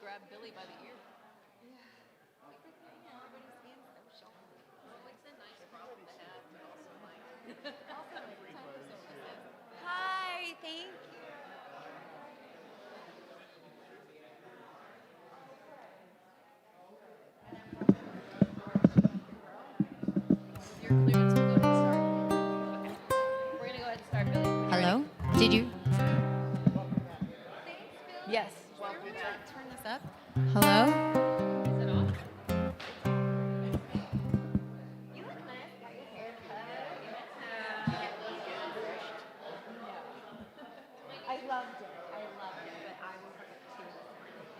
grab Billy by the ear. It's a nice problem to have, but also like, also time for services. Hi, thank you. Your clearance will go ahead and start. Okay. We're gonna go ahead and start, Billy. Hello? Did you? Yes. Turn this up. Hello? Is it off? You look nice. Got your hair cut. I loved it. But I was too.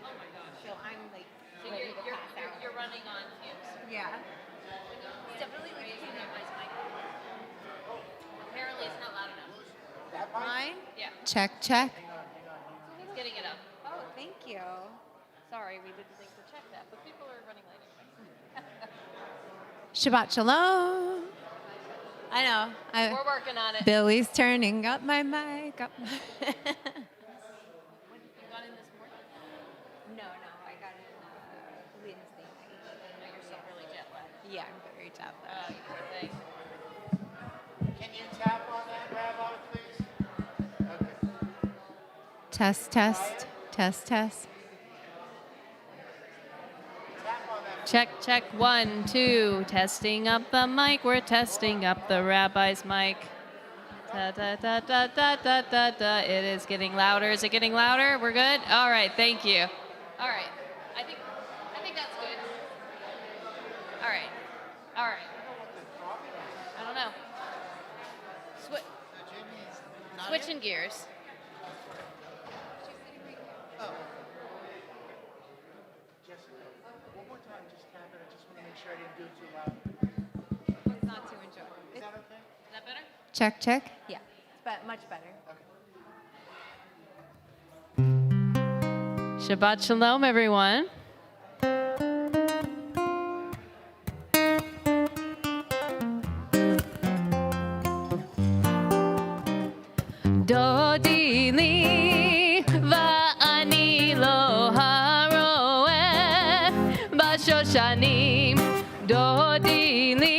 Oh my gosh. So I'm like So ready to pass out. you're running on fumes. Yeah. It's definitely like using that mic. Apparently it's not loud enough. Mine? Yeah. Check, check. He's getting it up. Oh, thank you. Sorry, we didn't think to check that, but people are running late anyway. Shabbat shalom. I know. We're working on it. Billy's turning up my mic. Up my You got in this morning? No, I got in Wednesday night. No, you're still really jet lagged. Yeah, I'm very jet lagged. You poor thing. Can you tap on that, Rabbi, please? Okay. Test, test, test, test. Tap on that. Check, 1, 2. Testing up the mic. We're testing up the rabbi's mic. Da, da, da, da, da, da, da, da. It is getting louder. Is it getting louder? We're good? All right, thank you. All right. I think that's good. All right. I don't know. Switching gears. Jessica, one more time, just tap it. I just want to make sure I didn't do it too loud. It's not too enjoyable. Is that okay? Is that better? Check, check. Yeah, but much better. Shabbat shalom, everyone. Dodi li va'ani lo haroeh b'shoshanim. Dodi li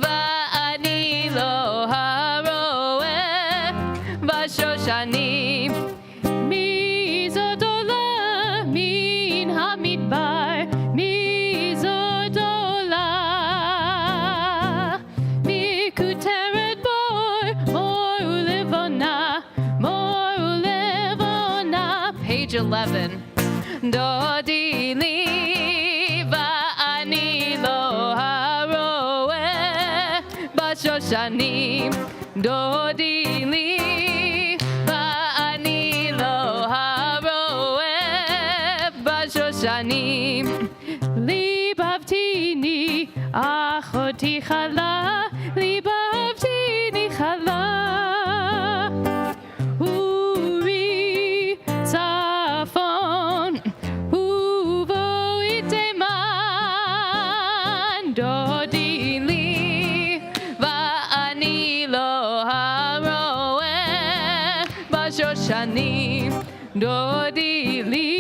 va'ani lo haroeh b'shoshanim. Mi zot ola min hamidbar, mi zot ola mi kuteret bor mor ulevona. Page 11. Dodi li va'ani lo haroeh b'shoshanim. Dodi li va'ani lo haroeh b'shoshanim. Libavtini achoti chala, libavtini chala. Uri tzafon uvo iteman. Dodi li va'ani lo haroeh b'shoshanim. Dodi li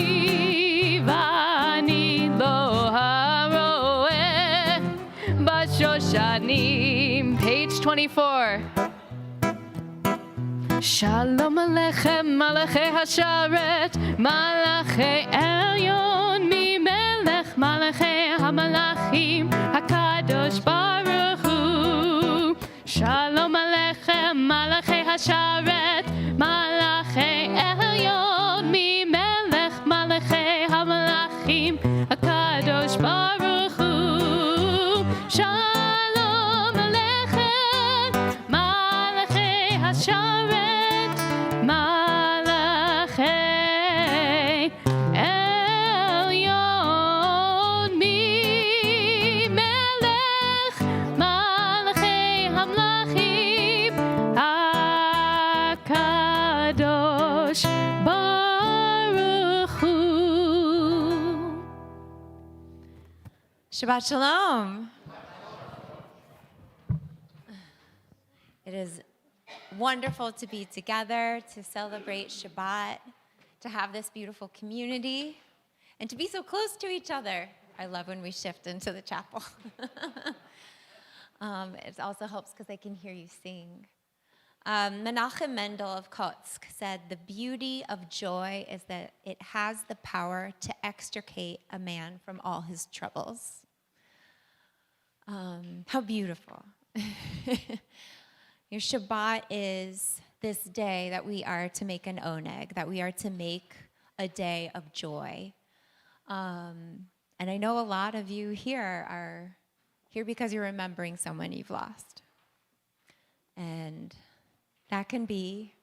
va'ani lo haroeh b'shoshanim. Page 24. Shalom Alechem, Malachei Hasharet, Malachei Elyon, Mi Melech, Malachei HaMalachim, HaKadosh Baruch Hu. Shalom Alechem, Malachei Hasharet, Malachei Elyon, Mi Melech, Malachei HaMalachim, HaKadosh Baruch Hu. Shalom Alechem, Malachei Hasharet, Malachei Elyon, Mi Melech, Malachei HaMalachim, HaKadosh Baruch Hu. Shabbat shalom. It is wonderful to be together, to celebrate Shabbat, to have this beautiful community. and to be so close to each other. I love when we shift into the chapel. It also helps because I can hear you sing. Menachem Mendel of Kotsk said, "The beauty of joy is that it has the power to extricate a man from all his troubles." How beautiful. Your Shabbat is this day that we are to make an oneg, that we are to make a day of joy. And I know a lot of you here are here because you're remembering someone you've lost. And that can be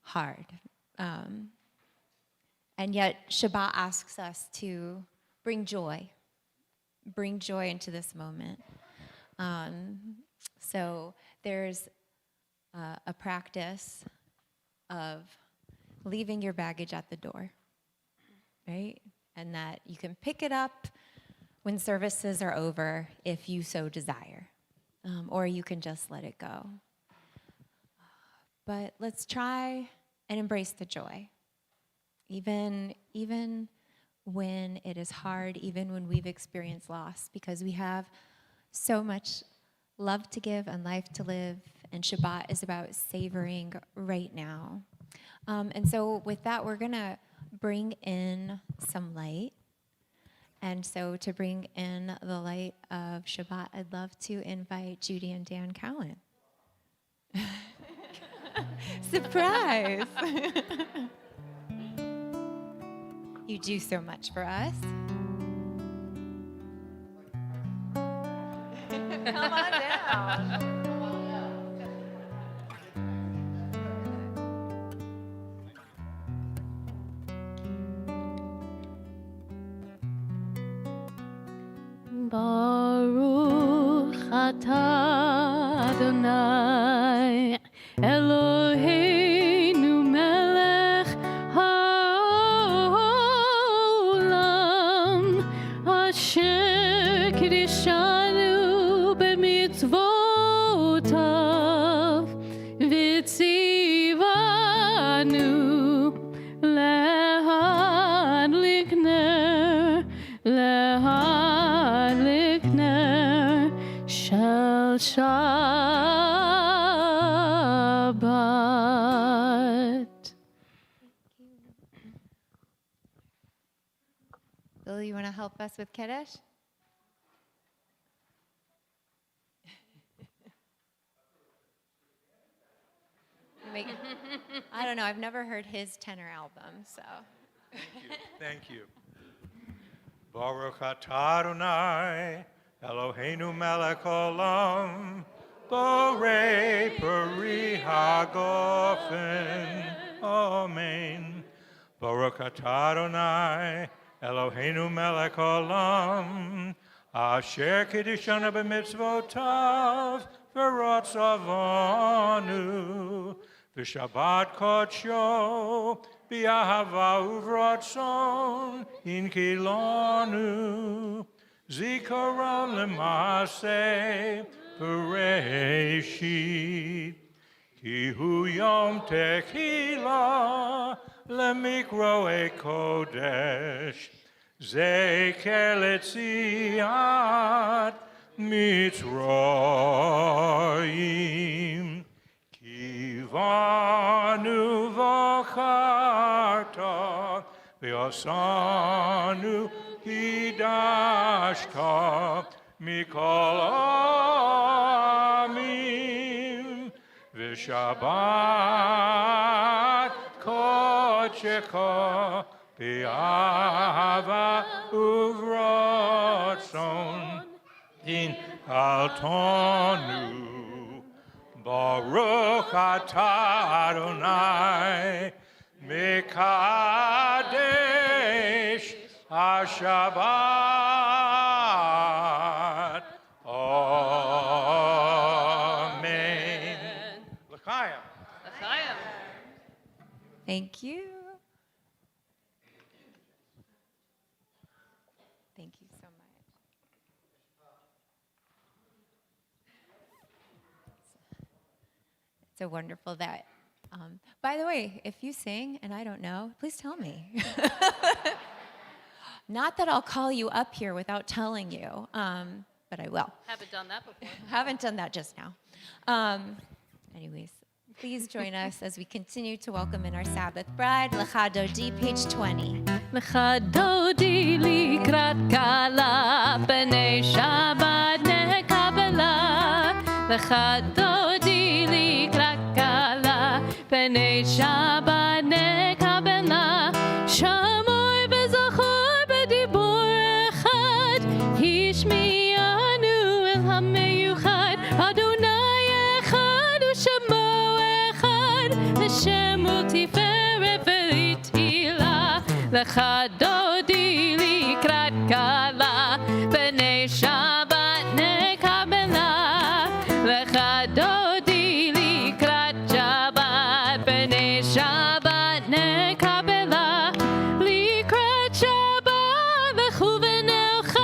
hard. And yet Shabbat asks us to bring joy into this moment. So there's a practice of leaving your baggage at the door, right? And that you can pick it up when services are over if you so desire, or you can just let it go. But let's try and embrace the joy, even when it is hard, even when we've experienced loss, because we have so much love to give and life to live, and Shabbat is about savoring right now. And so with that, we're going to bring in some light. And so to bring in the light of Shabbat, I'd love to invite Judy and Dan Cowan. Surprise! You do so much for us. Come on down. Baruch atah Adonai Eloheinu melech haolam asher kiddushanu b'mitzvotav v'tzivanu lehadlik ner shel Shabbat. Bill, you want to help us with Kiddush? I don't know. I've never heard his tenor album, so. Thank you. Baruch atah Adonai Eloheinu melech olam borei peri hagofen. Amen. Baruch atah Adonai Eloheinu melech olam asher kiddushanu b'mitzvotav v'rotzavanu v'shabbat kodsho b'ahava uvratzon inkilanu zikaron l'maaseh bereshit ki hu yom tehila lemikroe kodesh zeker letziat mitzrayim kivanu v'charta v'yasanu hidashta mikol amim v'shabbat kodshecha b'ahava uvratzon in altonu Baruch atah Adonai Mekadesh HaShabbat. Amen. L'chaim. Thank you. Thank you so much. It's so wonderful that, by the way, if you sing and I don't know, please tell me. Not that I'll call you up here without telling you, but I will. Haven't done that before. Haven't done that just now. Anyways, please join us as we continue to welcome in our Sabbath bride, Lecha Dodi, page 20. לך דודי לקראת קלה, פני שבת נקבלה. לך דודי לקראת קלה, פני שבת נקבלה. שמור וזכור בדיבור אחד, השמיענו אל המיוחד. אדוני אחד ושמו אחד, לשם ולתפארת ולתהילה. לך דודי לקראת קלה, פני שבת נקבלה. לך דודי לקראת שבת, פני שבת נקבלה. לקראת שבת וכוון אלך,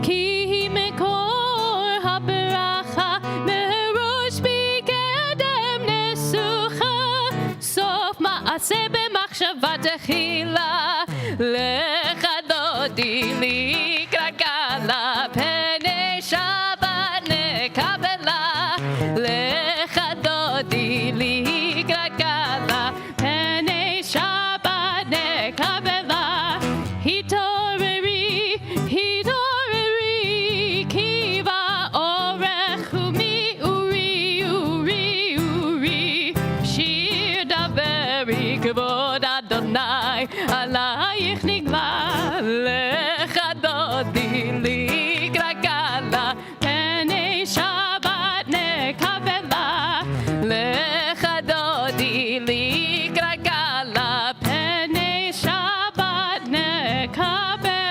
כי היא מקור הברכה. מראש בקדם נסוכה, סוף מעשה במחשבה תחילה. לך דודי לקראת קלה, פני שבת נקבלה. לך דודי לקראת קלה, פני שבת נקבלה. התעוררי, התעוררי, כי באורך ומאורי, אורי, אורי. שיר דברי כבוד אדוני, עלייך נגלה. לך דודי לקראת קלה, פני שבת נקבלה. לך דודי לקראת קלה, פני שבת נקבלה.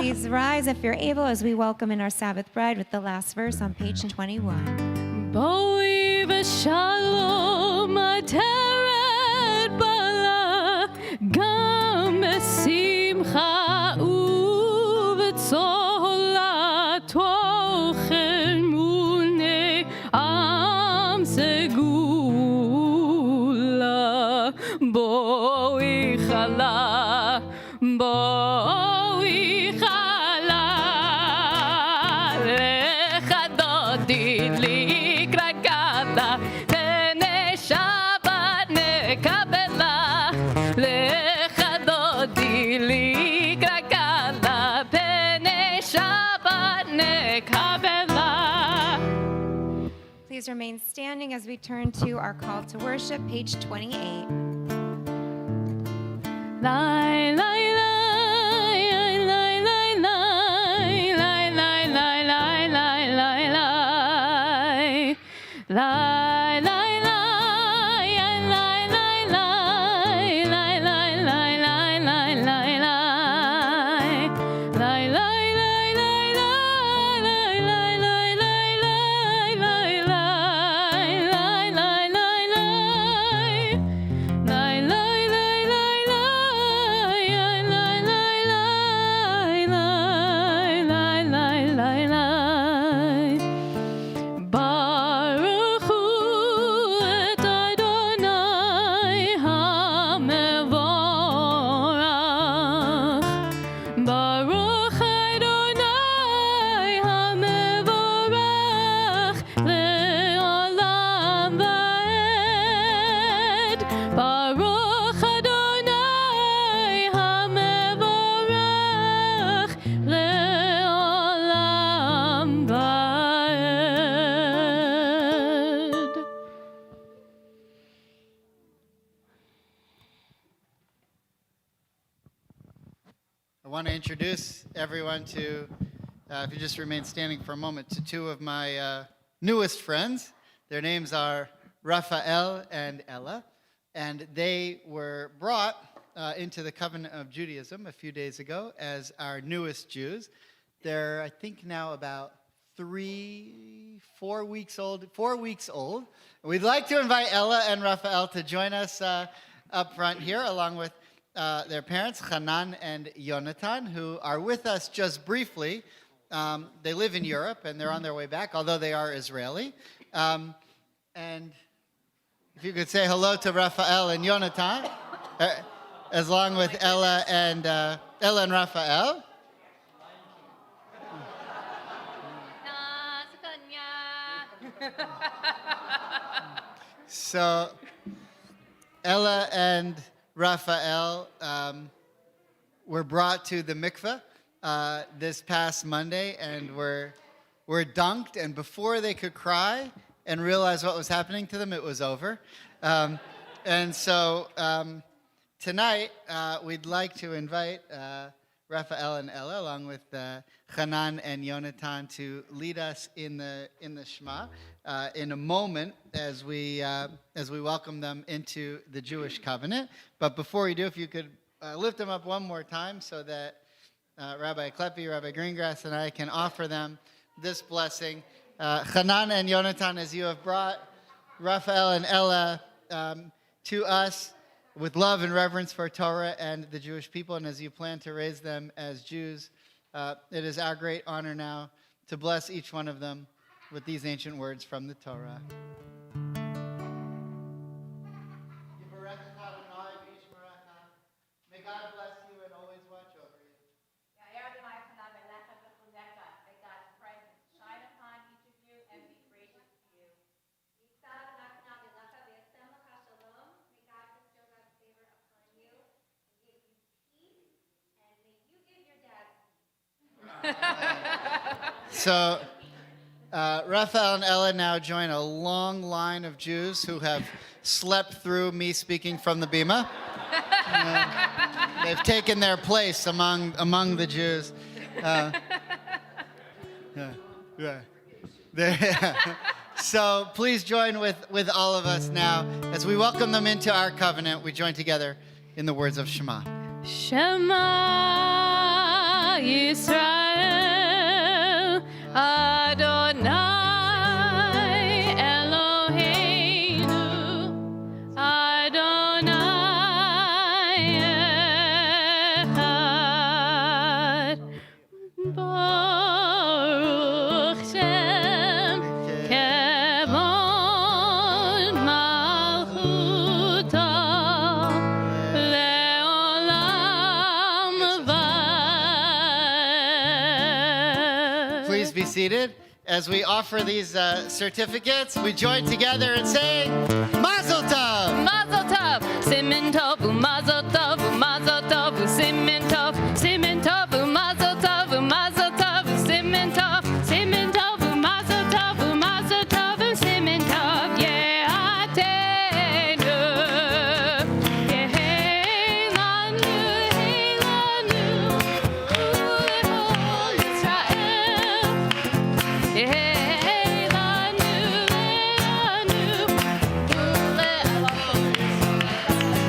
Please rise if you're able as we welcome in our Sabbath bride with the last verse on page 21. בואי ושלום עטרת בלה, גם בשמחה ובצהלה. תוכן מוני עם סגולה. בואי חלה, בואי חלה. לך דודי לקראת קלה, פני שבת נקבלה. לך דודי לקראת קלה, פני שבת נקבלה. Please remain standing as we turn to our call to worship, page 28. Lai, lai, lai, lai, lai, lai, lai, lai, lai, lai, lai, lai, lai. Lai, lai, lai, lai, lai, lai, lai, lai, lai, lai, lai, lai, lai. Lai, lai, lai, lai, lai, lai, lai, lai, lai, lai, lai, lai, lai, lai, lai. Lai, lai, lai, lai, lai, lai, lai, lai, lai, lai, lai, lai. Baruch hu et Adonai hamevorach. Baruch Adonai hamevorach le'olam va'ed. Baruch Adonai hamevorach le'olam va'ed. I want to introduce everyone to, if you just remain standing for a moment, to two of my newest friends. Their names are Raphael and Ella, and they were brought into the covenant of Judaism a few days ago as our newest Jews. They're, I think, now about 4 weeks old. 4 weeks old. We'd like to invite Ella and Raphael to join us up front here, along with their parents, Hanan and Yonatan, who are with us just briefly. They live in Europe, and they're on their way back, although they are Israeli. And if you could say hello to Raphael and Yonatan, along with Ella and Ella and Raphael. So, Ella and Raphael were brought to the mikveh this past Monday and were dunked. And before they could cry and realize what was happening to them, it was over. And so tonight we'd like to invite Raphael and Ella, along with Hanan and Yonatan, to lead us in the Shema in a moment as we welcome them into the Jewish covenant. But before you do, if you could lift them up one more time so that Rabbi Klepi, Rabbi Greengrass, and I can offer them this blessing. Hanan and Yonatan, as you have brought Raphael and Ella to us with love and reverence for Torah and the Jewish people, and as you plan to raise them as Jews, it is our great honor now to bless each one of them with these ancient words from the Torah. May God bless you and always watch over you. May God's presence shine upon each of you and be gracious to you. May God bestow God's favor upon you and give you peace, and may you give your dad peace. So, Raphael and Ella now join a long line of Jews who have slept through me speaking from the bima. They've taken their place among the Jews. So please join with all of us now as we welcome them into our covenant. We join together in the words of Shema. Shema Yisrael Adonai Eloheinu Adonai Echad Baruch Shem Kevon Malchuto Leolam Vad. Please be seated. As we offer these certificates, we join together and sing Mazel Tov! Mazel tov, simin tov, mazel tov, mazel tov, simin tov, simin tov, mazel tov, mazel tov, simin tov, simin tov, mazel tov, mazel tov, simin tov, yehatenu, yehelanu, helanu, u'lechol Yisrael, yehelanu,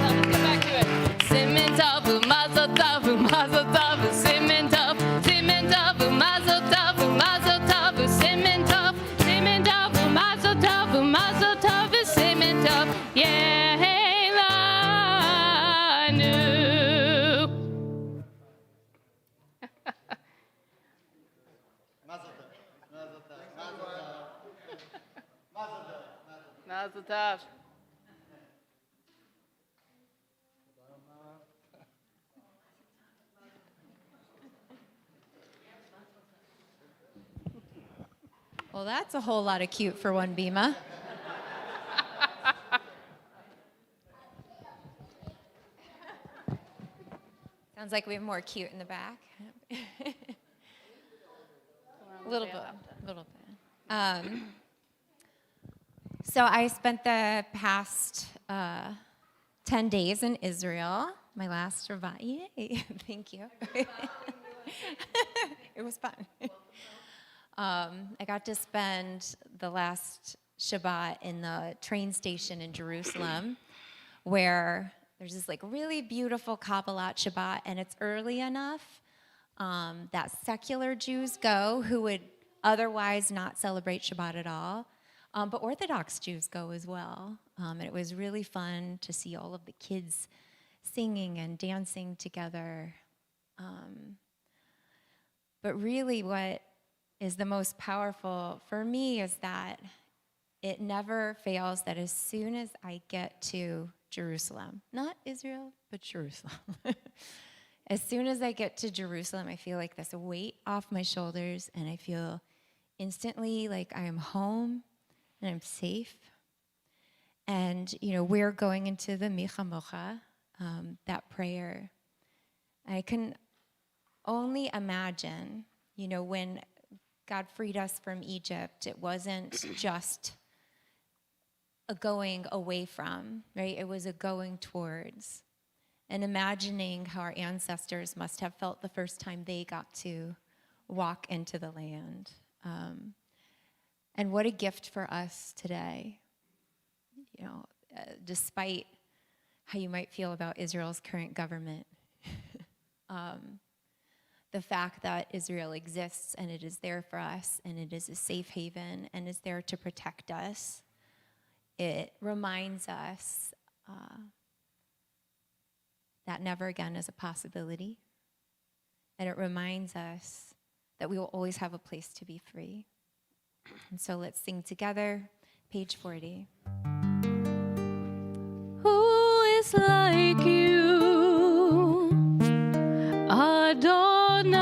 Let's get back to it. Simin tov, mazel tov, mazel tov, simin tov, simin tov, mazel tov, mazel tov, simin tov, simin tov, mazel tov, mazel tov, simin tov, yehelanu. Mazel tov. Well, that's a whole lot of cute for one bima. Sounds like we have more cute in the back. A little bit. So I spent the past 10 days in Israel. My last Shabbat. Yay! Thank you. It was fun. I got to spend the last Shabbat in the train station in Jerusalem, where there's this like really beautiful Kabbalat Shabbat, and it's early enough that secular Jews go who would otherwise not celebrate Shabbat at all, but Orthodox Jews go as well. And it was really fun to see all of the kids singing and dancing together. But really what is the most powerful for me is that it never fails that as soon as I get to Jerusalem, not Israel, but Jerusalem, As soon as I get to Jerusalem, I feel like this weight off my shoulders, and I feel instantly like I am home and I'm safe. And, we're going into the Michamocha, that prayer. I can only imagine, when God freed us from Egypt, it wasn't just a going away from, right? It was a going towards. And imagining how our ancestors must have felt the first time they got to walk into the land. And what a gift for us today. Despite how you might feel about Israel's current government, the fact that Israel exists and it is there for us and it is a safe haven and is there to protect us, it reminds us that never again is a possibility. And it reminds us that we will always have a place to be free. And so let's sing together, page 40. Who is like you, Adonai?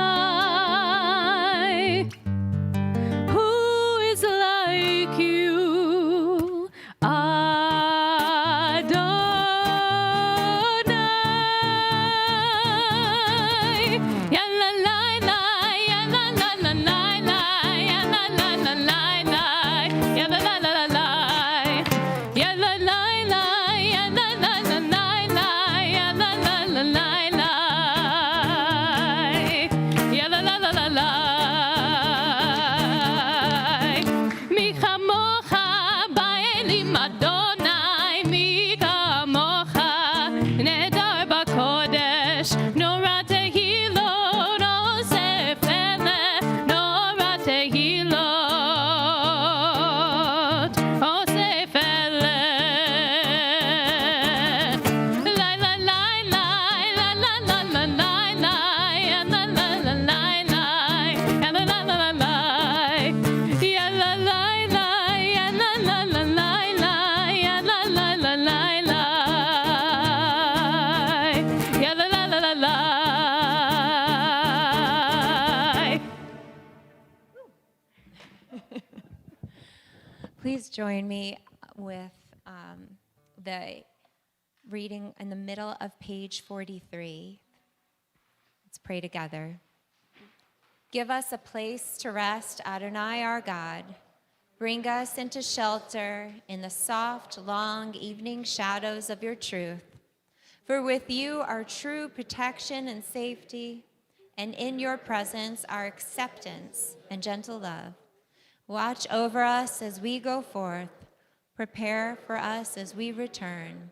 Who is like you, Adonai? Ya la la la, ya la la la la la, ya la la la la la, ya la la la la la, ya la la la, ya la la la la la, ya la la la la la, ya la la la la la. Mi chamocha ba'elim Adonai, mi chamocha nedar b'kodesh, nora tehilot, osef eleh, nora tehilot, osef eleh. La la la la, la la la la la la, ya la la la la la, ya la la la la la, ya la la la, ya la la la la la, ya la la la la la, ya la la la la la. Please join me with the reading in the middle of page 43. Let's pray together. Give us a place to rest, Adonai our God. Bring us into shelter in the soft, long evening shadows of your truth. For with you are true protection and safety, and in your presence are acceptance and gentle love. Watch over us as we go forth. Prepare for us as we return.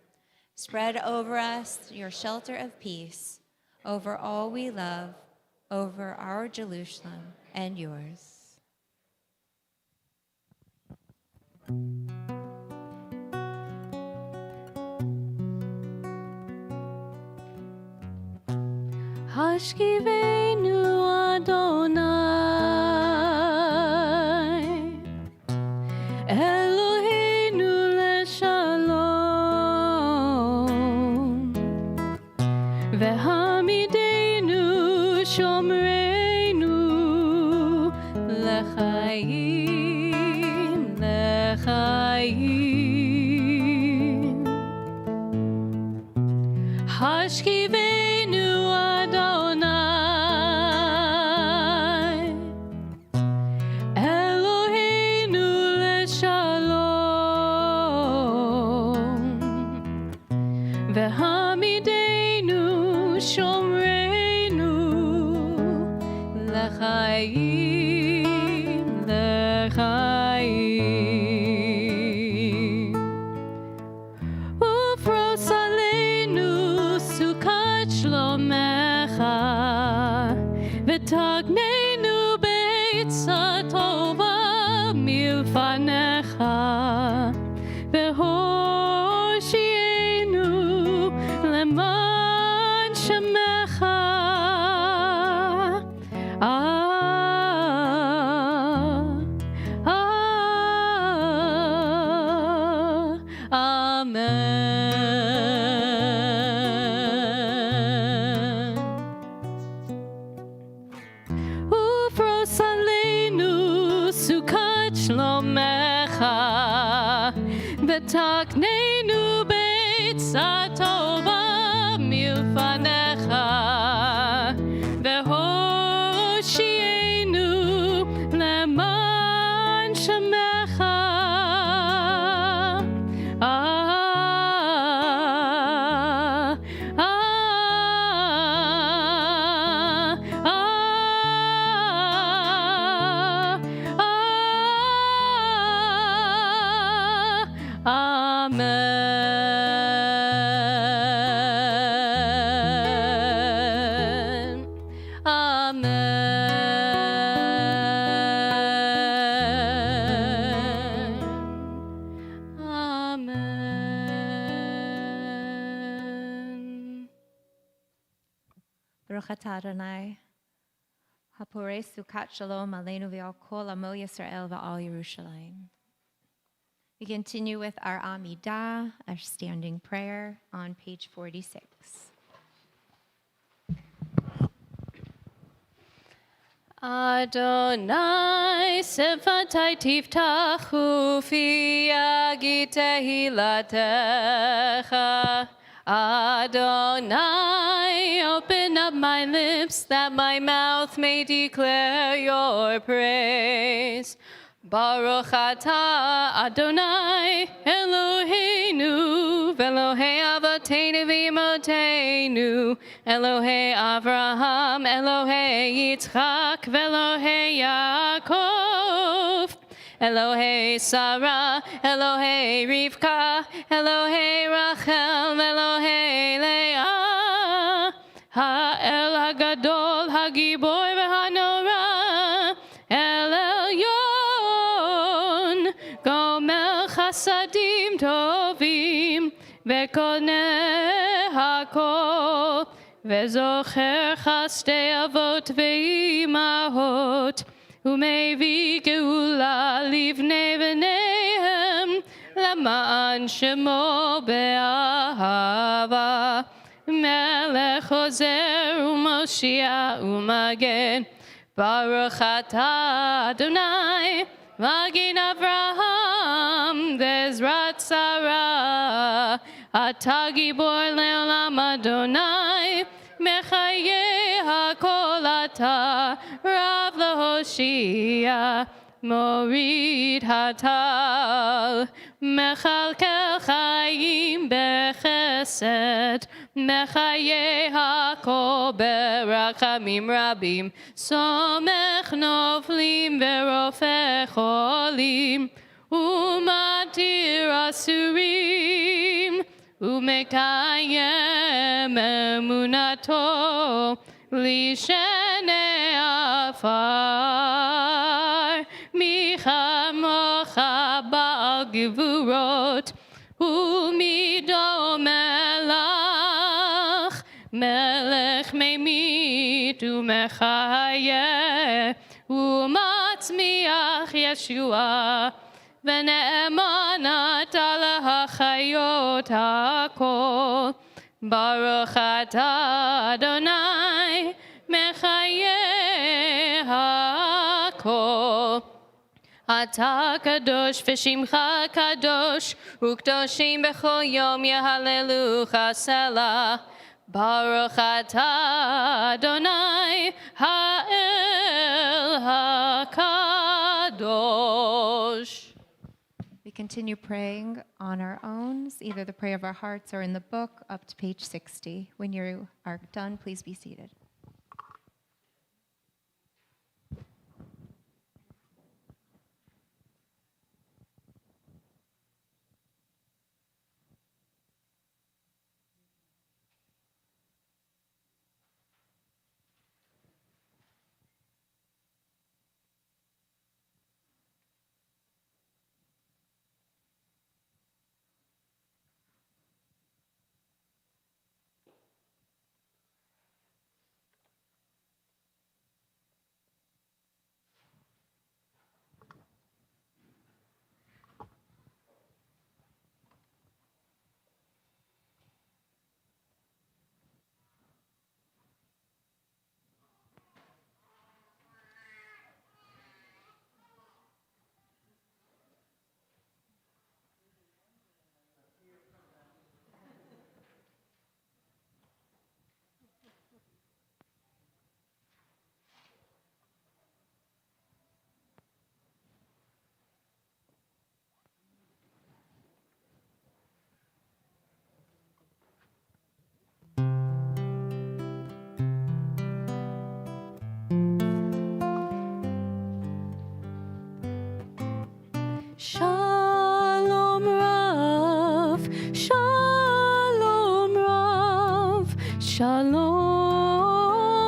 Spread over us your shelter of peace, over all we love, over our Jerusalem and yours. Hashkivenu Adonai, Eloheinu leshalom, Vehamidenu shomreinu lechaim, lechaim. Hashkivenu Adonai, Eloheinu leshalom, Vehamidenu shomreinu lechaim, lechaim. Ufros aleinu sukat shlomecha, v'tagnenu be'etza tova milfanecha, v'hoshienu leman shemecha. Amen. ותקננו בעצה טובה מלפניך, והושיענו למען שמך. Amen. Amen. Amen. Baruch atah Adonai, haporei sukat shalom aleinu v'al kol amo Yisrael v'al Yerushalayim. We continue with our Amidah, our standing prayer, on page 46. Adonai sefatai tiftachu fi yagi tehilatecha. Adonai, open up my lips that my mouth may declare your praise. Baruch atah Adonai Eloheinu v'Elohei Avoteinu v'Imotenu, Elohei Avraham, Elohei Yitzchak v'Elohei Yaakov, Elohei Sarah, Elohei Rivka, Elohei Rachel, Elohei Leah, Ha'el HaGadol, HaGibor v'Hanora, El Elyon, Gomel Chasadim Tovim, Vekoneh HaKol, Vezocher Chasdei Avot Ve'imahot, Umevi Geula Livnei V'neihem, Lama'an Shemo Be'ahava, Melech Ozer U'Moshiach U'Magen, Baruch atah Adonai, Magin Avraham, Vezrat Sarah, Atah Gibor Le'olam Adonai, Mechaye HaKol atah, Rav LaHoshia, Morid Hatal, Mechalkel Chaim Bechesed, Mechaye HaKol Berachamim Rabim, Somech Noflim Verofeh Cholim, Umatir Asurim, Umekayem Emunato, Lishene Afar, Michamocha Baal Gevurot, Umido Melach, Melech Memit Umechayeh, Umatzmiach Yeshua, V'ne'emanat ala hachayot hakol, Baruch atah Adonai, Mechayeh hakol. Atah kadosh v'shimcha kadosh, u'kdoshim b'chol yom yehalelucha selah. Baruch atah Adonai, ha'el hakadosh. We continue praying on our own, either the prayer of our hearts or in the book, up to page 60. When you are done, please be seated. Shalom Rav, Shalom Rav, Shalom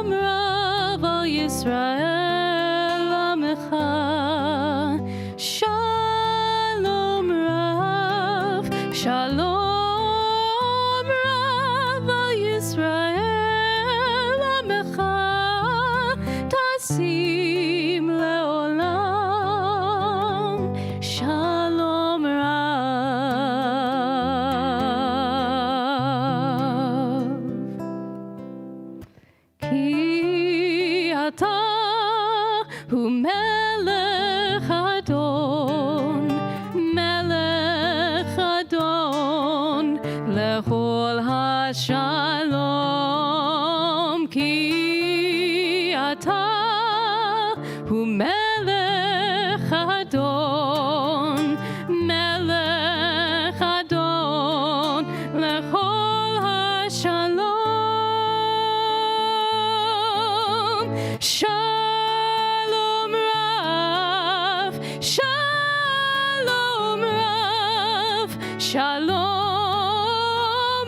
Rav al Yisrael Amecha. Shalom Rav, Shalom Rav al Yisrael Amecha. Tasim leolam. Shalom Rav. Ki ata hu melech adon, melech adon, lechol hashalom. Ki ata hu melech adon, melech adon, lechol hashalom. Shalom Rav, Shalom Rav, Shalom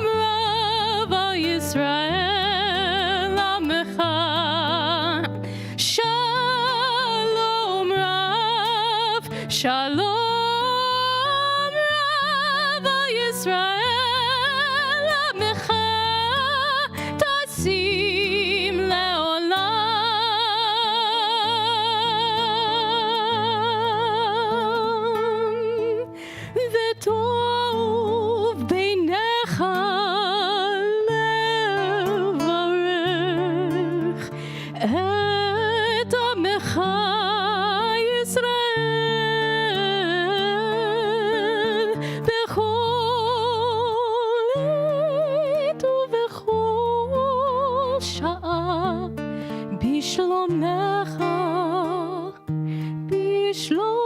Rav al Yisrael Amecha. Shalom Rav, Shalom Rav al Yisrael Amecha. Tasim leolam. V'tov beinecha levarech et amecha Yisrael bechol עת ובכל שעה בשלומך, בשלומך.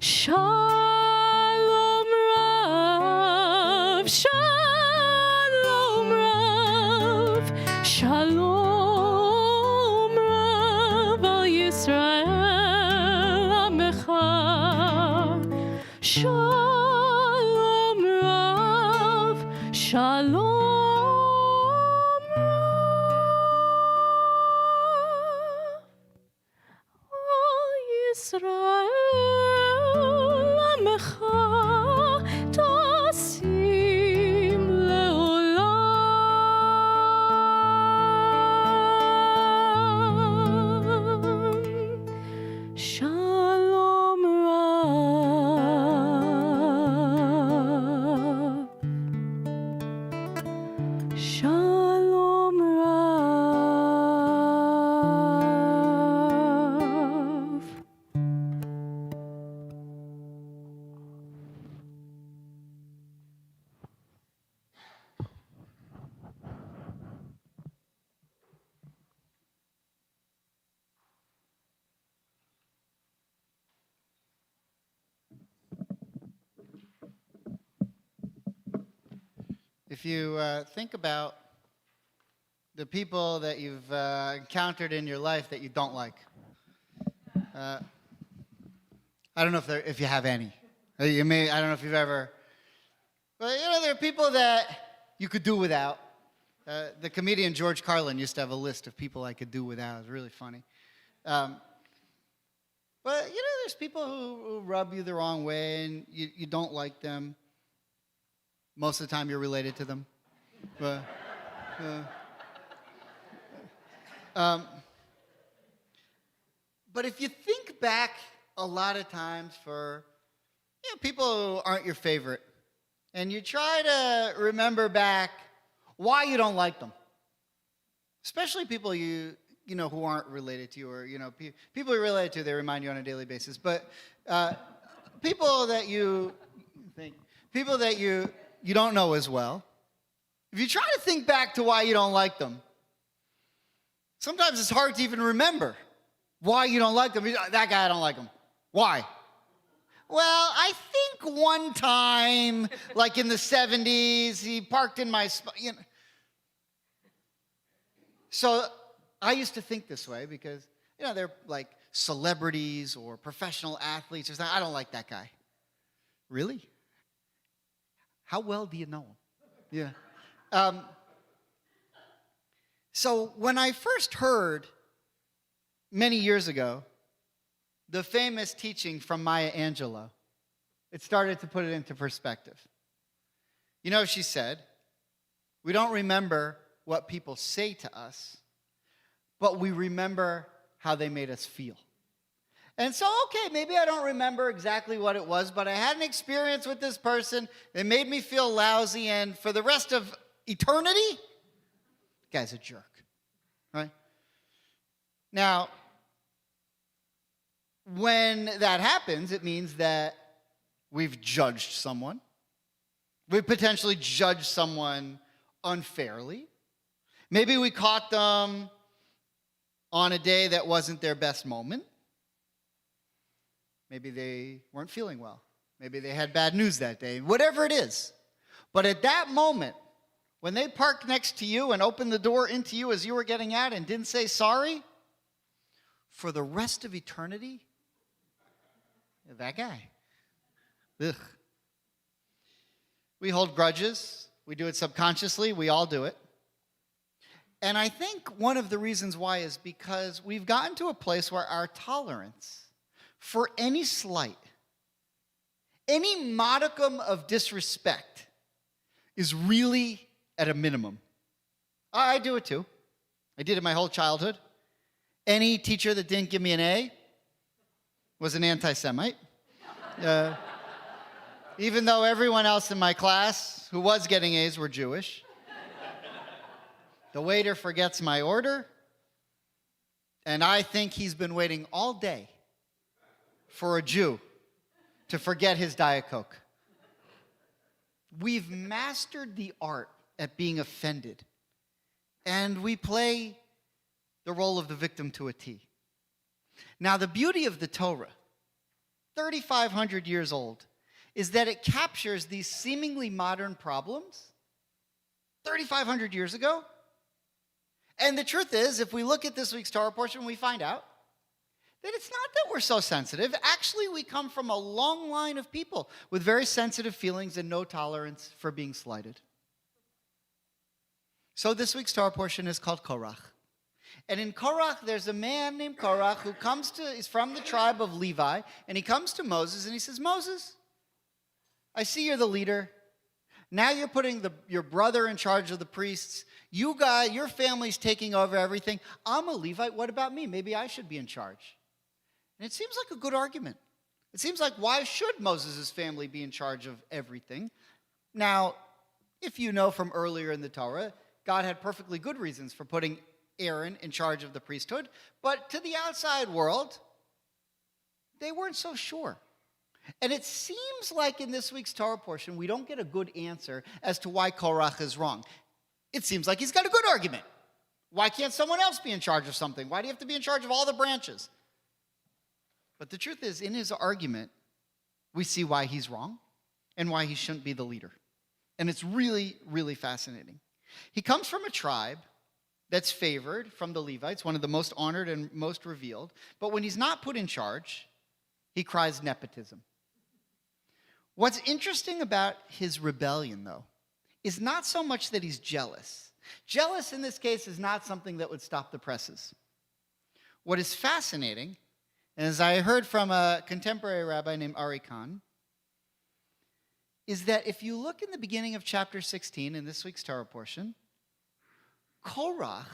Shalom Rav, Shalom Rav, Shalom Rav al Yisrael Amecha. Shalom Rav, Shalom Rav al Yisrael Amecha. Tasim leolam. Shalom Rav, Shalom Rav. If you think about the people that you've encountered in your life that you don't like, I don't know if you have any. I don't know if you've ever, but there are people that you could do without. The comedian George Carlin used to have a list of people I could do without. It was really funny. But there's people who rub you the wrong way and you don't like them. Most of the time, you're related to them. But if you think back a lot of times for people who aren't your favorite, and you try to remember back why you don't like them, especially people who aren't related to you, or people you're related to, they remind you on a daily basis. But people that you don't know as well, if you try to think back to why you don't like them, sometimes it's hard to even remember why you don't like them. That guy, I don't like him. Why? Well, I think one time, like in the 70s, he parked in my spot. So I used to think this way because, they're like celebrities or professional athletes or something. I don't like that guy. Really? How well do you know him? Yeah. So when I first heard many years ago the famous teaching from Maya Angelou, it started to put it into perspective. You know, she said, we don't remember what people say to us, but we remember how they made us feel. And so, okay, maybe I don't remember exactly what it was, but I had an experience with this person. It made me feel lousy, and for the rest of eternity, the guy's a jerk, right? Now, when that happens, it means that we've judged someone. We potentially judged someone unfairly. Maybe we caught them on a day that wasn't their best moment. Maybe they weren't feeling well. Maybe they had bad news that day. Whatever it is. But at that moment, when they parked next to you and opened the door into you as you were getting out and didn't say sorry, for the rest of eternity, that guy. Ugh. We hold grudges. We do it subconsciously. We all do it. And I think one of the reasons why is because we've gotten to a place where our tolerance for any slight, any modicum of disrespect is really at a minimum. I do it too. I did it my whole childhood. Any teacher that didn't give me an A was an anti-Semite. Even though everyone else in my class who was getting A's were Jewish. The waiter forgets my order, and I think he's been waiting all day for a Jew to forget his Diet Coke. We've mastered the art at being offended, and we play the role of the victim to a T. Now, the beauty of the Torah, 3,500 years old, is that it captures these seemingly modern problems 3,500 years ago. And the truth is, if we look at this week's Torah portion, we find out that it's not that we're so sensitive. Actually, we come from a long line of people with very sensitive feelings and no tolerance for being slighted. So this week's Torah portion is called Korach. And in Korach, there's a man named Korach who is from the tribe of Levi, and he comes to Moses and he says, Moses, I see you're the leader. Now you're putting your brother in charge of the priests. Your family's taking over everything. I'm a Levite. What about me? Maybe I should be in charge. And it seems like a good argument. It seems like, why should Moses' family be in charge of everything? Now, if you know from earlier in the Torah, God had perfectly good reasons for putting Aaron in charge of the priesthood. But to the outside world, they weren't so sure. And it seems like in this week's Torah portion, we don't get a good answer as to why Korach is wrong. It seems like he's got a good argument. Why can't someone else be in charge of something? Why do you have to be in charge of all the branches? But the truth is, in his argument, we see why he's wrong and why he shouldn't be the leader. And it's really, really fascinating. He comes from a tribe that's favored from the Levites, one of the most honored and most revealed. But when he's not put in charge, he cries nepotism. What's interesting about his rebellion, though, is not so much that he's jealous. Jealous in this case is not something that would stop the presses. What is fascinating, and as I heard from a contemporary rabbi named Ari Kahn, is that if you look in the beginning of chapter 16 in this week's Torah portion, Korach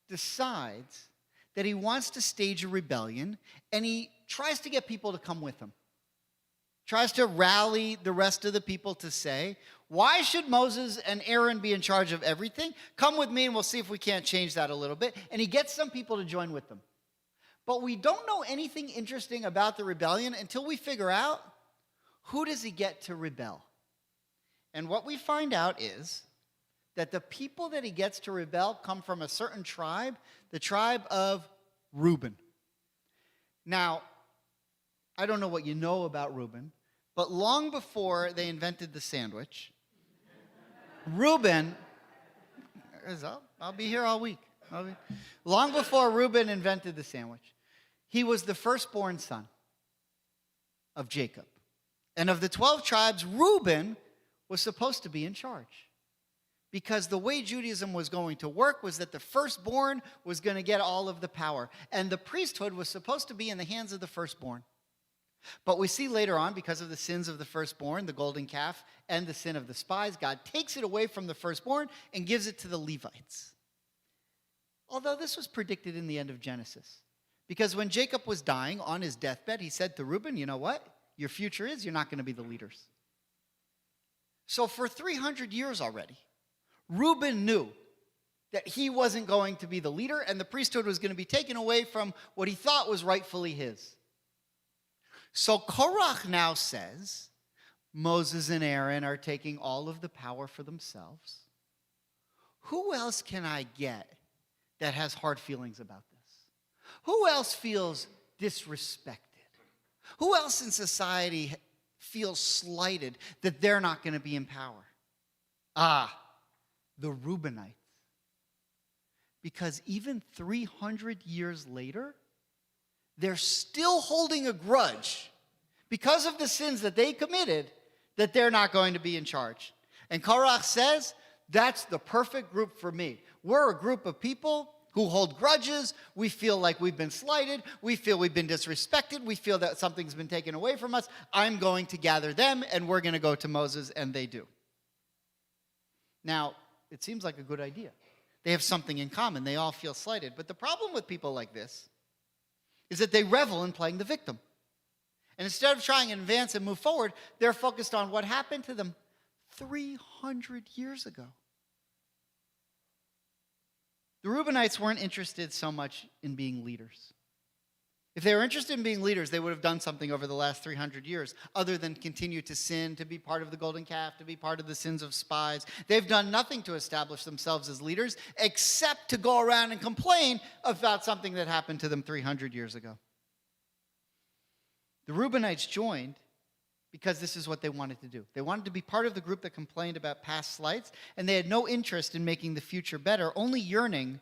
decides that he wants to stage a rebellion, and he tries to get people to come with him. Tries to rally the rest of the people to say, why should Moses and Aaron be in charge of everything? Come with me and we'll see if we can't change that a little bit. And he gets some people to join with them. But we don't know anything interesting about the rebellion until we figure out, who does he get to rebel? And what we find out is that the people that he gets to rebel come from a certain tribe, the tribe of Reuben. Now, I don't know what you know about Reuben, but long before they invented the sandwich, Reuben, I'll be here all week. Long before Reuben invented the sandwich, he was the firstborn son of Jacob. And of the 12 tribes, Reuben was supposed to be in charge. Because the way Judaism was going to work was that the firstborn was going to get all of the power. And the priesthood was supposed to be in the hands of the firstborn. But we see later on, because of the sins of the firstborn, the golden calf, and the sin of the spies, God takes it away from the firstborn and gives it to the Levites. Although this was predicted in the end of Genesis. Because when Jacob was dying on his deathbed, he said to Reuben, you know what? Your future is you're not going to be the leaders. So for 300 years already, Reuben knew that he wasn't going to be the leader and the priesthood was going to be taken away from what he thought was rightfully his. So Korach now says, Moses and Aaron are taking all of the power for themselves. Who else can I get that has hard feelings about this? Who else feels disrespected? Who else in society feels slighted that they're not going to be in power? The Reubenites. Because even 300 years later, they're still holding a grudge because of the sins that they committed that they're not going to be in charge. And Korach says, that's the perfect group for me. We're a group of people who hold grudges. We feel like we've been slighted. We feel we've been disrespected. We feel that something's been taken away from us. I'm going to gather them, and we're going to go to Moses, and they do. Now, it seems like a good idea. They have something in common. They all feel slighted. But the problem with people like this is that they revel in playing the victim. And instead of trying to advance and move forward, they're focused on what happened to them 300 years ago. The Reubenites weren't interested so much in being leaders. If they were interested in being leaders, they would have done something over the last 300 years other than continue to sin, to be part of the golden calf, to be part of the sins of spies. They've done nothing to establish themselves as leaders except to go around and complain about something that happened to them 300 years ago. The Reubenites joined because this is what they wanted to do. They wanted to be part of the group that complained about past slights, and they had no interest in making the future better, only yearning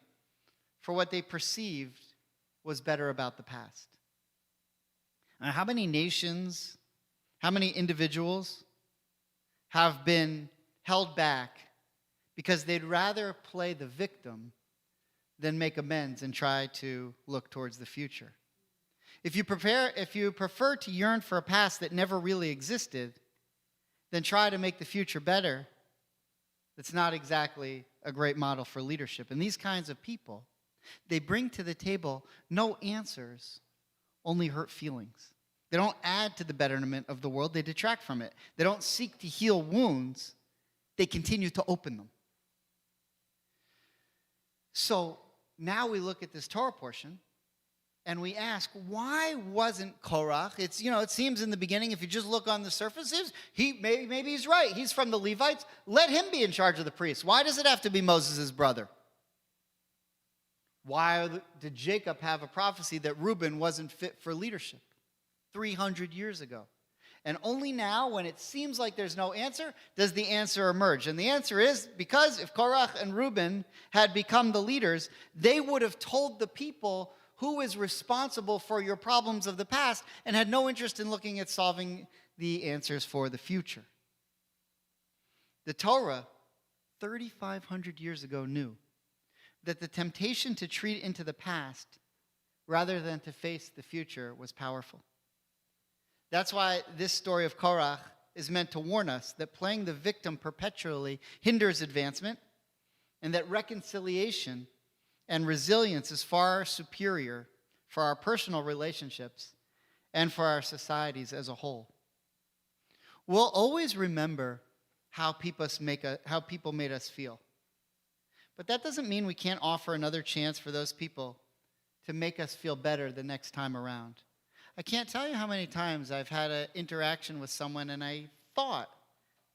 for what they perceived was better about the past. Now, how many nations, how many individuals have been held back because they'd rather play the victim than make amends and try to look towards the future? If you prefer to yearn for a past that never really existed, then try to make the future better. That's not exactly a great model for leadership. And these kinds of people, they bring to the table no answers, only hurt feelings. They don't add to the betterment of the world, they detract from it. They don't seek to heal wounds, they continue to open them. So now we look at this Torah portion, and we ask, why wasn't Korach? It seems in the beginning, if you just look on the surfaces, maybe he's right. He's from the Levites. Let him be in charge of the priests. Why does it have to be Moses' brother? Why did Jacob have a prophecy that Reuben wasn't fit for leadership 300 years ago? And only now, when it seems like there's no answer, does the answer emerge. And the answer is because if Korach and Reuben had become the leaders, they would have told the people who is responsible for your problems of the past and had no interest in looking at solving the answers for the future. The Torah, 3,500 years ago, knew that the temptation to retreat into the past rather than to face the future was powerful. That's why this story of Korach is meant to warn us that playing the victim perpetually hinders advancement, and that reconciliation and resilience is far superior for our personal relationships and for our societies as a whole. We'll always remember how people made us feel. But that doesn't mean we can't offer another chance for those people to make us feel better the next time around. I can't tell you how many times I've had an interaction with someone and I thought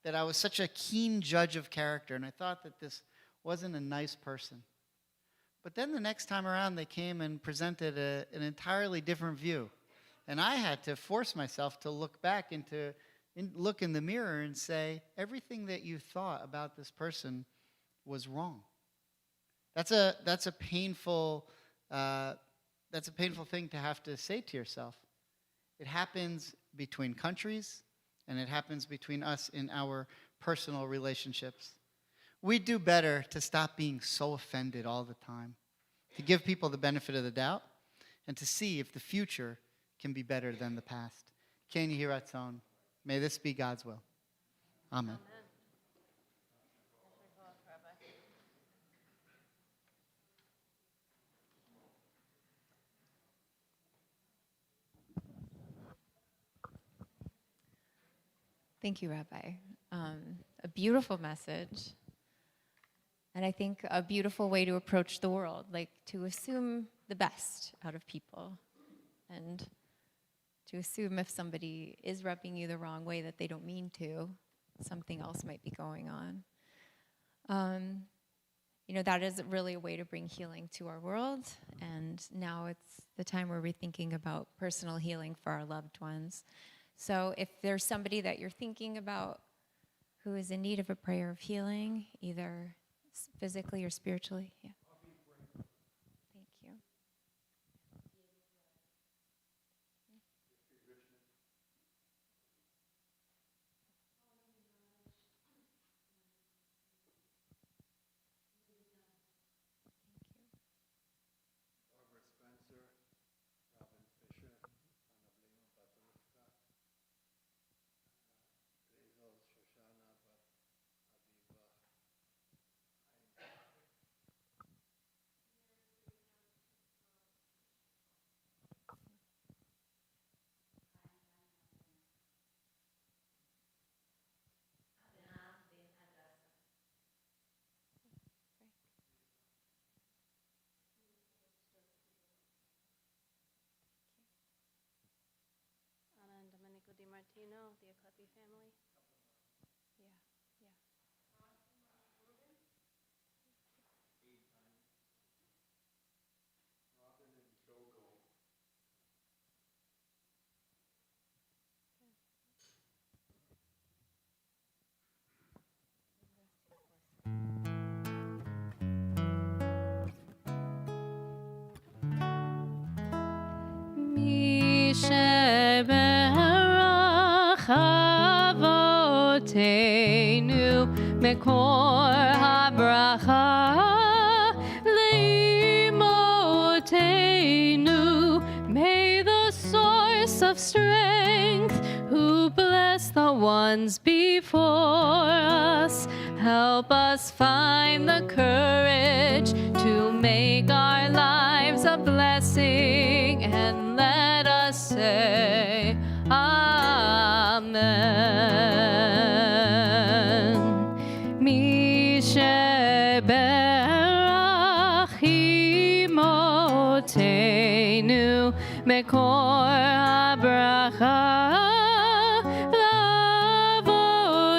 that I was such a keen judge of character, and I thought that this wasn't a nice person. But then the next time around, they came and presented an entirely different view. And I had to force myself to look back look in the mirror and say, everything that you thought about this person was wrong. That's a painful that's a painful thing to have to say to yourself. It happens between countries, and it happens between us in our personal relationships. We do better to stop being so offended all the time, to give people the benefit of the doubt, and to see if the future can be better than the past. Ken Yehi Ratzon. May this be God's will. Amen. Thank you, Rabbi. A beautiful message. And I think a beautiful way to approach the world, like to assume the best out of people. And to assume if somebody is rubbing you the wrong way that they don't mean to, something else might be going on. That is really a way to bring healing to our world. And now it's the time where we're thinking about personal healing for our loved ones. So if there's somebody that you're thinking about who is in need of a prayer of healing, either physically or spiritually, yeah. Thank you. Anna and Domenico Di Martino, the Acclepi family. Yeah, yeah. Mi sheberach avotenu mekor habracha leimotenu. May the source of strength, who bless the ones before us, help us find the courage to make our lives a blessing, and let us say Amen. Mi sheberach imotenu mekor habracha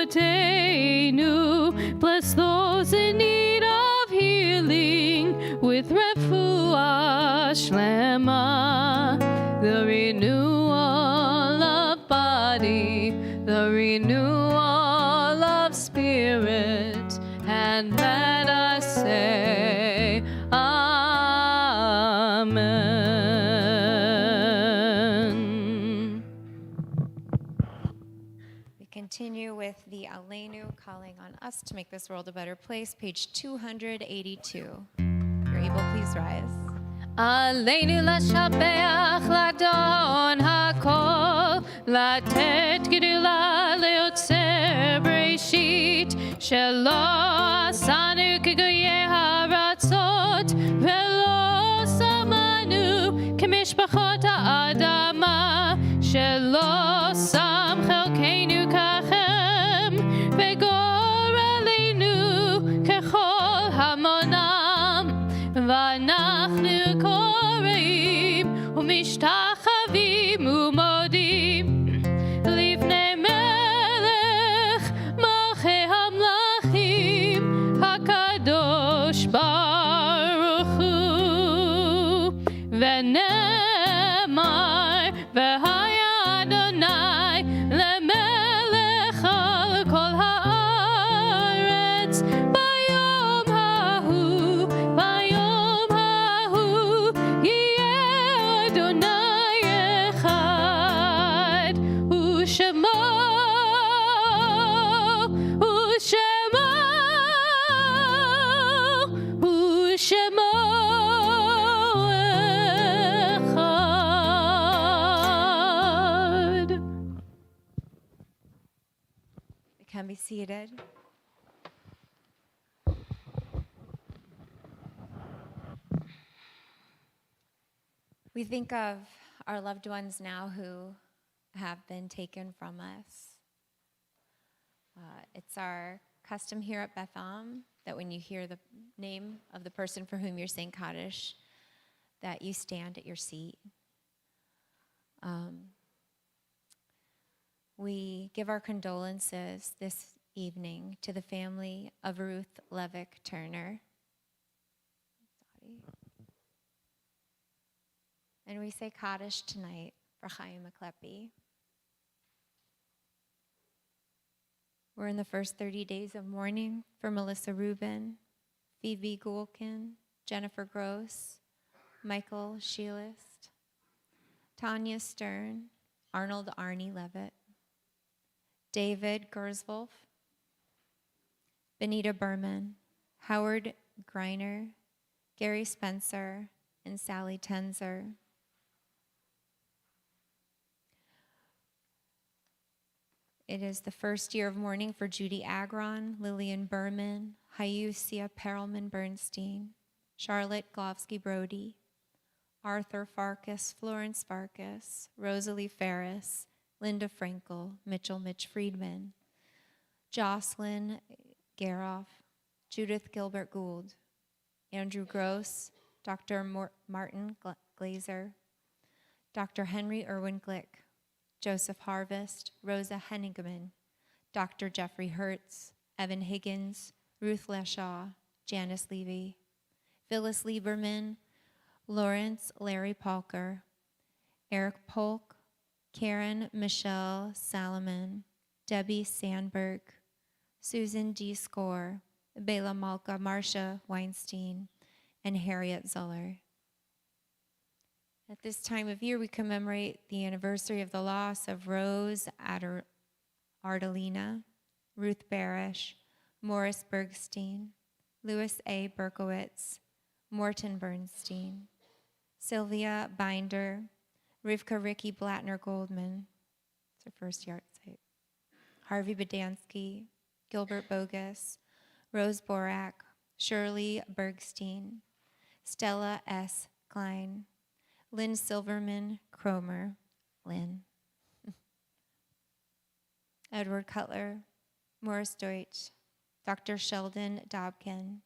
lavotenu. Bless those in need of healing with refuah shlema, the renewal of body, the renewal of spirit, and let us say Amen. We continue with the Aleinu calling on us to make this world a better place, page 282. If you're able, please rise. עלינו לשבח לאדון הכל, לתת גדולה ליוצר בראשית, שלא עשנו כגויי הארצות, ולא שמנו כמשפחות האדמה, שלא שם חלקנו ככם, וגורלנו ככל המונם, ואנחנו קוראים ומשתחווים ומודים לפני מלך מלכי המלכים הקדוש ברוך הוא. ונאמר והיה אדוני למלך על כל הארץ ביום ההוא, ביום ההוא יהיה can be seated. We think of our loved ones now who have been taken from us. It's our custom here at Beth Am that when you hear the name of the person for whom you're saying Kaddish, that you stand at your seat. We give our condolences this evening to the family of Ruth Levick Turner. And we say Kaddish tonight for Chaim Aklepi. We're in the first 30 days of mourning for Melissa Rubin, Phoebe Gulkin, Jennifer Gross, Michael Sheelist, Tanya Stern, Arnold Arnie Levitt, David Gerswolf, Benita Berman, Howard Greiner, Gary Spencer, and Sally Tenzer. It is the first year of mourning for Judy Agron, Lillian Berman, Hayusia Perelman Bernstein, Charlotte Glovsky Brody, Arthur Farkas, Florence Farkas, Rosalie Ferris, Linda Frankel, Mitchell Mitch Friedman, Jocelyn Garoff, Judith Gilbert Gould, Andrew Gross, Dr. Martin Glazer, Dr. Henry Irwin Glick, Joseph Harvest, Rosa Hennigeman, Dr. Jeffrey Hertz, Evan Higgins, Ruth Leshaw, Janice Levy, Phyllis Lieberman, Lawrence Larry Palker, Eric Polk, Karen Michelle Salomon, Debbie Sandberg, Susan D. Score, Bela Malka, Marcia Weinstein, and Harriet Zuller. At this time of year, we commemorate the anniversary of the loss of Rose Ardalina, Ruth Barish, Morris Bergstein, Louis A. Berkowitz, Morton Bernstein, Sylvia Binder, Rivka Ricky Blattner Goldman, it's her first yard site, Harvey Badansky, Gilbert Bogus, Rose Borak, Shirley Bergstein, Stella S. Klein, Lynn Silverman Cromer, Lynn, Edward Cutler, Morris Deutsch, Dr. Sheldon Dobkin,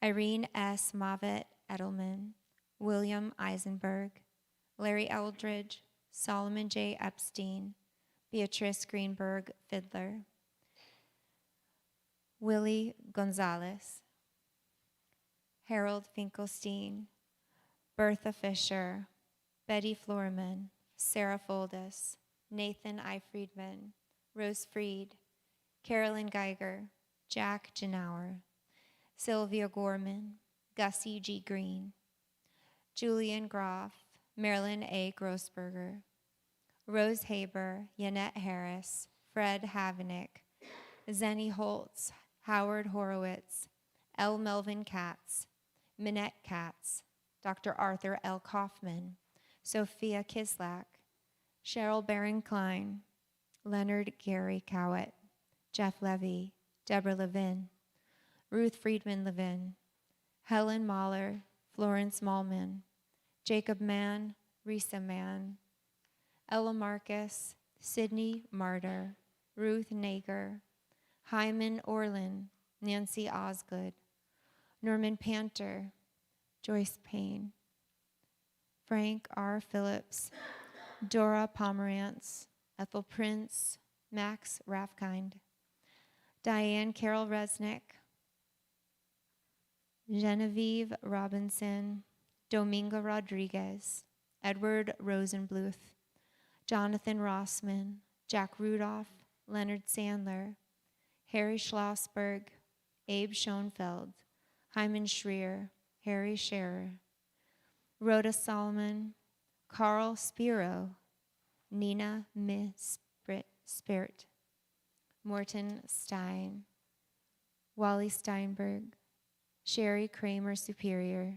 Irene S. Mavitt Edelman, William Eisenberg, Larry Eldridge, Solomon J. Epstein, Beatrice Greenberg Fiddler, Willie Gonzalez, Harold Finkelstein, Bertha Fisher, Betty Florman, Sarah Foldis, Nathan I. Friedman, Rose Freed, Carolyn Geiger, Jack Genauer, Sylvia Gorman, Gussie G. Green, Julian Groff, Marilyn A. Grossberger, Rose Haber, Yannette Harris, Fred Havenick, Zenny Holtz, Howard Horowitz, L. Melvin Katz, Minette Katz, Dr. Arthur L. Kaufman, Sophia Kislak, Cheryl Baron Klein, Leonard Gary Cowett, Jeff Levy, Deborah Levin, Ruth Friedman Levin, Helen Mahler, Florence Malman, Jacob Mann, Risa Mann, Ella Marcus, Sydney Martyr, Ruth Nager, Hyman Orlin, Nancy Osgood, Norman Panter, Joyce Payne, Frank R. Phillips, Dora Pomerantz, Ethel Prince, Max Raffkind, Diane Carol Resnick, Genevieve Robinson, Dominga Rodriguez, Edward Rosenbluth, Jonathan Rossman, Jack Rudolph, Leonard Sandler, Harry Schlossberg, Abe Schoenfeld, Hyman Schreer, Harry Scherer, Rhoda Solomon, Carl Spiro, Nina Spirit, Morton Stein, Wally Steinberg, Sherry Kramer Superior,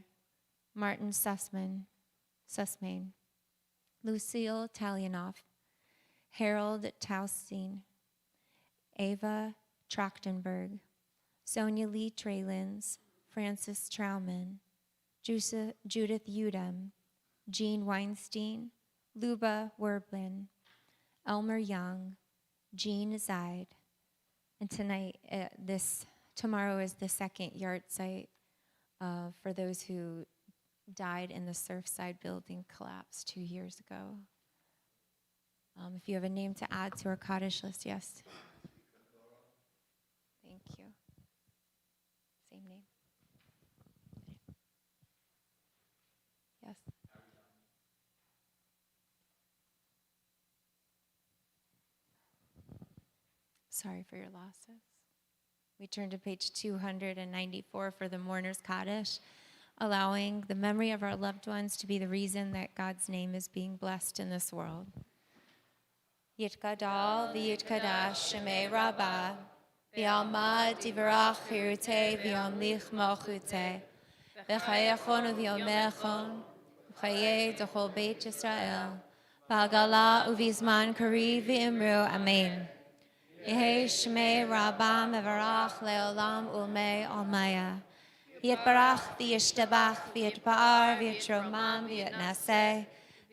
Martin Sussman, Lucille Talianoff, Harold Taustein, Ava Trachtenberg, Sonia Lee Tralins, Francis Trauman, Judith Udem, Jean Weinstein, Luba Werblin, Elmer Young, Jean Zaid. And tomorrow is the second yard site for those who died in the Surfside building collapse 2 years ago. If you have a name to add to our Kaddish list, yes. Thank you. Same name. Yes. Sorry for your losses. We turn to page 294 for the Mourner's Kaddish, allowing the memory of our loved ones to be the reason that God's name is being blessed in this world. Yitkadal v'yitkadash shemei rabbah, v'yalmad divrach chirutei v'yamlich malchutei, v'chayechon v'yomechon, v'chayei d'chol beit Yisrael, v'hagala uvizman kari v'imru, amen. Yehi shmei rabbah mevarach leolam ulmei almaya. Yitbarach v'yishtabach v'yitbar v'yitromam v'yitnaseh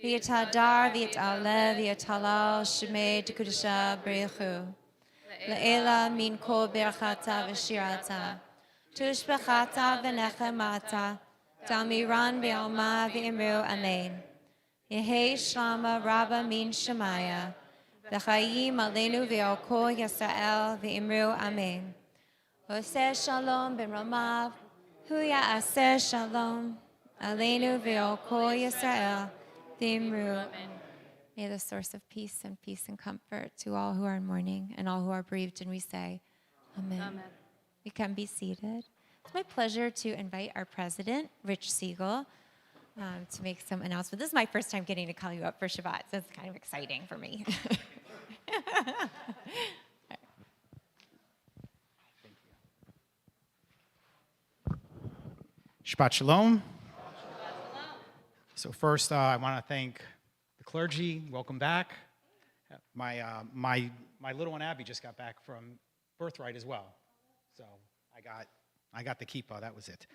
v'yitadar v'yitaleh v'yitalal shmei d'kudusha b'richu. Le'ela min kol berchata v'shirata. Tushbechata v'nechemata. Talmiran v'yalma v'imru amen. Yehi shlama rabba min shemaya. V'chayim aleinu v'yalko Yisrael v'imru amen. Oseh shalom ben Ramav. Huya aseh shalom. Aleinu v'yalko Yisrael v'imru. May the source of peace and comfort to all who are in mourning and all who are bereaved, and we say, Amen. Amen. We can be seated. It's my pleasure to invite our president, Rich Siegel, to make some announcements. This is my first time getting to call you up for Shabbat, so it's kind of exciting for me. Shabbat Shalom. So first, I want to thank the clergy. Welcome back. My little one Abby just got back from Birthright as well. So I got the kippah. That was it.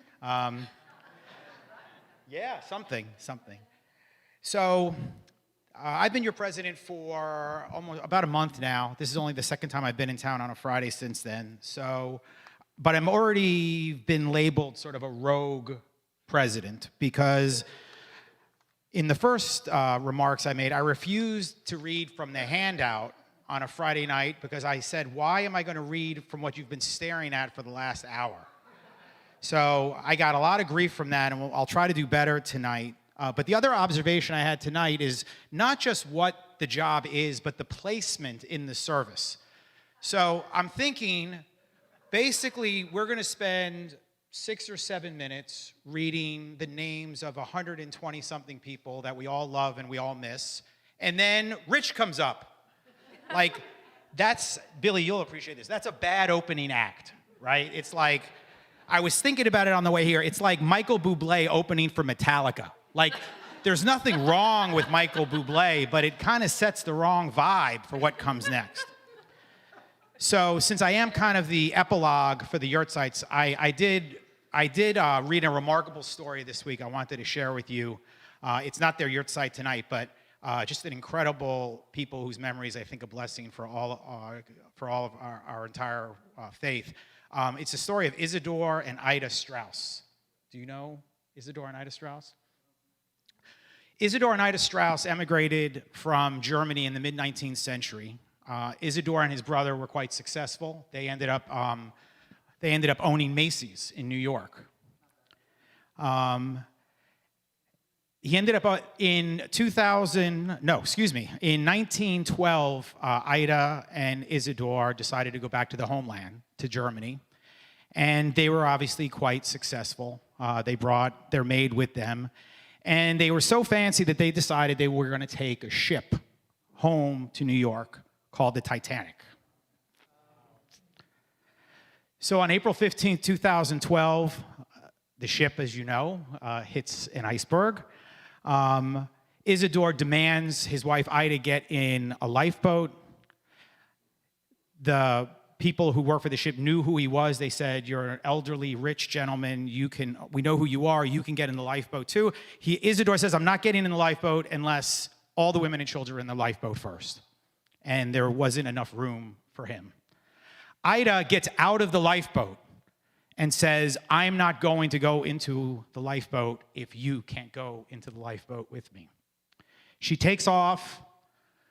Yeah, something. So I've been your president for almost about a month now. This is only the second time I've been in town on a Friday since then. But I'm already been labeled sort of a rogue president because in the first remarks I made, I refused to read from the handout on a Friday night because I said, why am I going to read from what you've been staring at for the last hour? So I got a lot of grief from that, and I'll try to do better tonight. But the other observation I had tonight is not just what the job is, but the placement in the service. So I'm thinking, basically, we're going to spend 6 or 7 minutes reading the names of 120-something people that we all love and we all miss. And then Rich comes up. Like, that's, Billy, you'll appreciate this. That's a bad opening act, right? It's like, I was thinking about it on the way here. It's like Michael Bublé opening for Metallica. Like, there's nothing wrong with Michael Bublé, but it kind of sets the wrong vibe for what comes next. So since I am kind of the epilogue for the Yurtzites, I did read a remarkable story this week I wanted to share with you. It's not their Yurtzeit tonight, but just an incredible people whose memories I think a blessing for all of our entire faith. It's the story of Isidore and Ida Strauss. Do you know Isidore and Ida Strauss? Isidore and Ida Strauss emigrated from Germany in the mid-19th century. Isidore and his brother were quite successful. They ended up owning Macy's in New York. He ended up in 1912, Ida and Isidore decided to go back to the homeland, to Germany. And they were obviously quite successful. They brought their maid with them. And they were so fancy that they decided they were going to take a ship home to New York called the Titanic. So on April 15th, 2012, the ship, as you know, hits an iceberg. Isidore demands his wife Ida get in a lifeboat. The people who work for the ship knew who he was. They said, "You're an elderly, rich gentleman. We know who you are. You can get in the lifeboat too." Isidore says, "I'm not getting in the lifeboat unless all the women and children are in the lifeboat first." And there wasn't enough room for him. Ida gets out of the lifeboat and says, "I'm not going to go into the lifeboat if you can't go into the lifeboat with me." She takes off.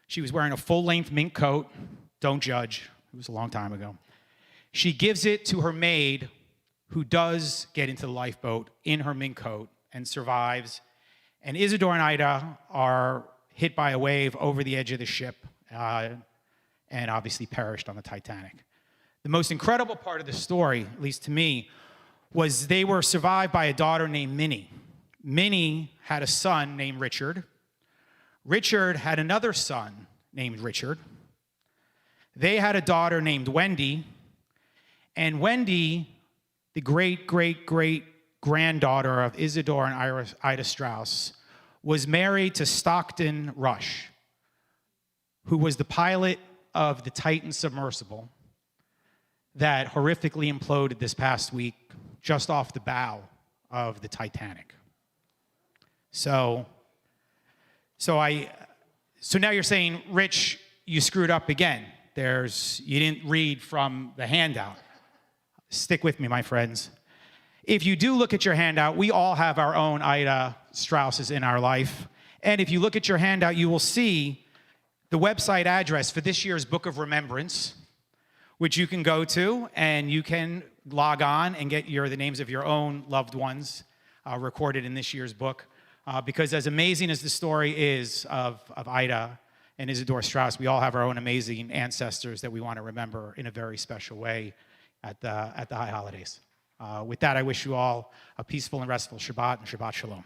She was wearing a full-length mink coat. Don't judge. It was a long time ago. She gives it to her maid, who does get into the lifeboat in her mink coat and survives. And Isidore and Ida are hit by a wave over the edge of the ship and obviously perished on the Titanic. The most incredible part of the story, at least to me, was they were survived by a daughter named Minnie. Minnie had a son named Richard. Richard had another son named Richard. They had a daughter named Wendy. And Wendy, the great-great-great-granddaughter of Isidore and Ida Strauss, was married to Stockton Rush, who was the pilot of the Titan submersible that horrifically imploded this past week just off the bow of the Titanic. So now you're saying, "Rich, you screwed up again. You didn't read from the handout." Stick with me, my friends. If you do look at your handout, we all have our own Ida Strausses in our life. And if you look at your handout, you will see the website address for this year's Book of Remembrance, which you can go to, and you can log on and get the names of your own loved ones recorded in this year's book. Because as amazing as the story is of Ida and Isidore Strauss, we all have our own amazing ancestors that we want to remember in a very special way at the High Holidays. With that, I wish you all a peaceful and restful Shabbat and Shabbat Shalom.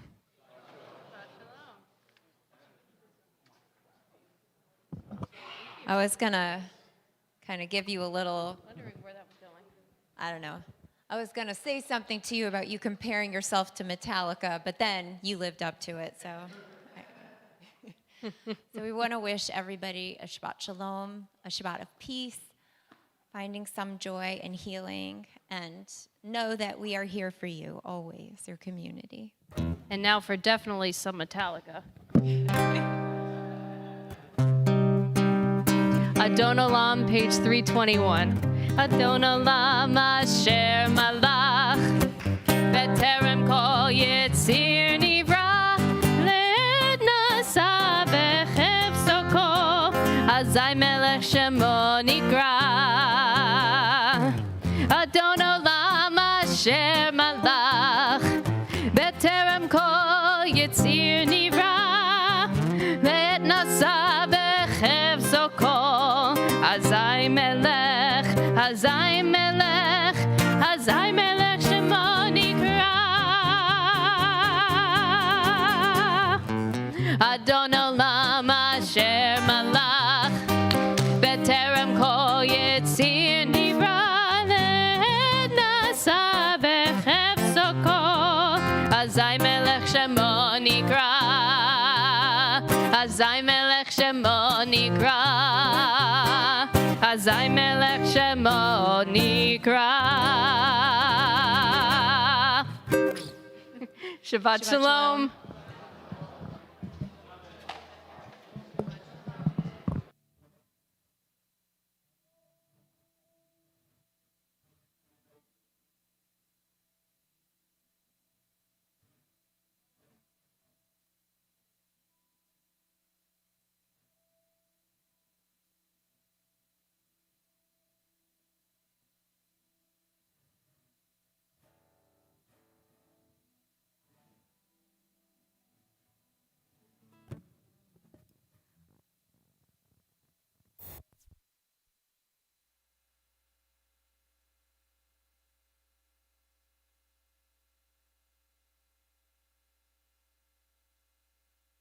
I was going to kind of give you a little, I don't know. I was going to say something to you about you comparing yourself to Metallica, but then you lived up to it, so. So we want to wish everybody a Shabbat Shalom, a Shabbat of peace, finding some joy and healing, and know that we are here for you always, your community. And now for definitely some Metallica. Adon Olam, page 321. Adon Olam asher malach beterem kol yitzir nivra le'nasa b'chefzoko azay melech shemo nikra. Adon Olam asher malach beterem kol yitzir nivra le'nasa b'chefzoko azay melech shemo nikra. Adon Olam asher malach beterem kol yitzir nivra le'nasa b'chefzoko azay melech shemo nikra. Azay melech shemo nikra. Azay melech shemo nikra. Shabbat shalom.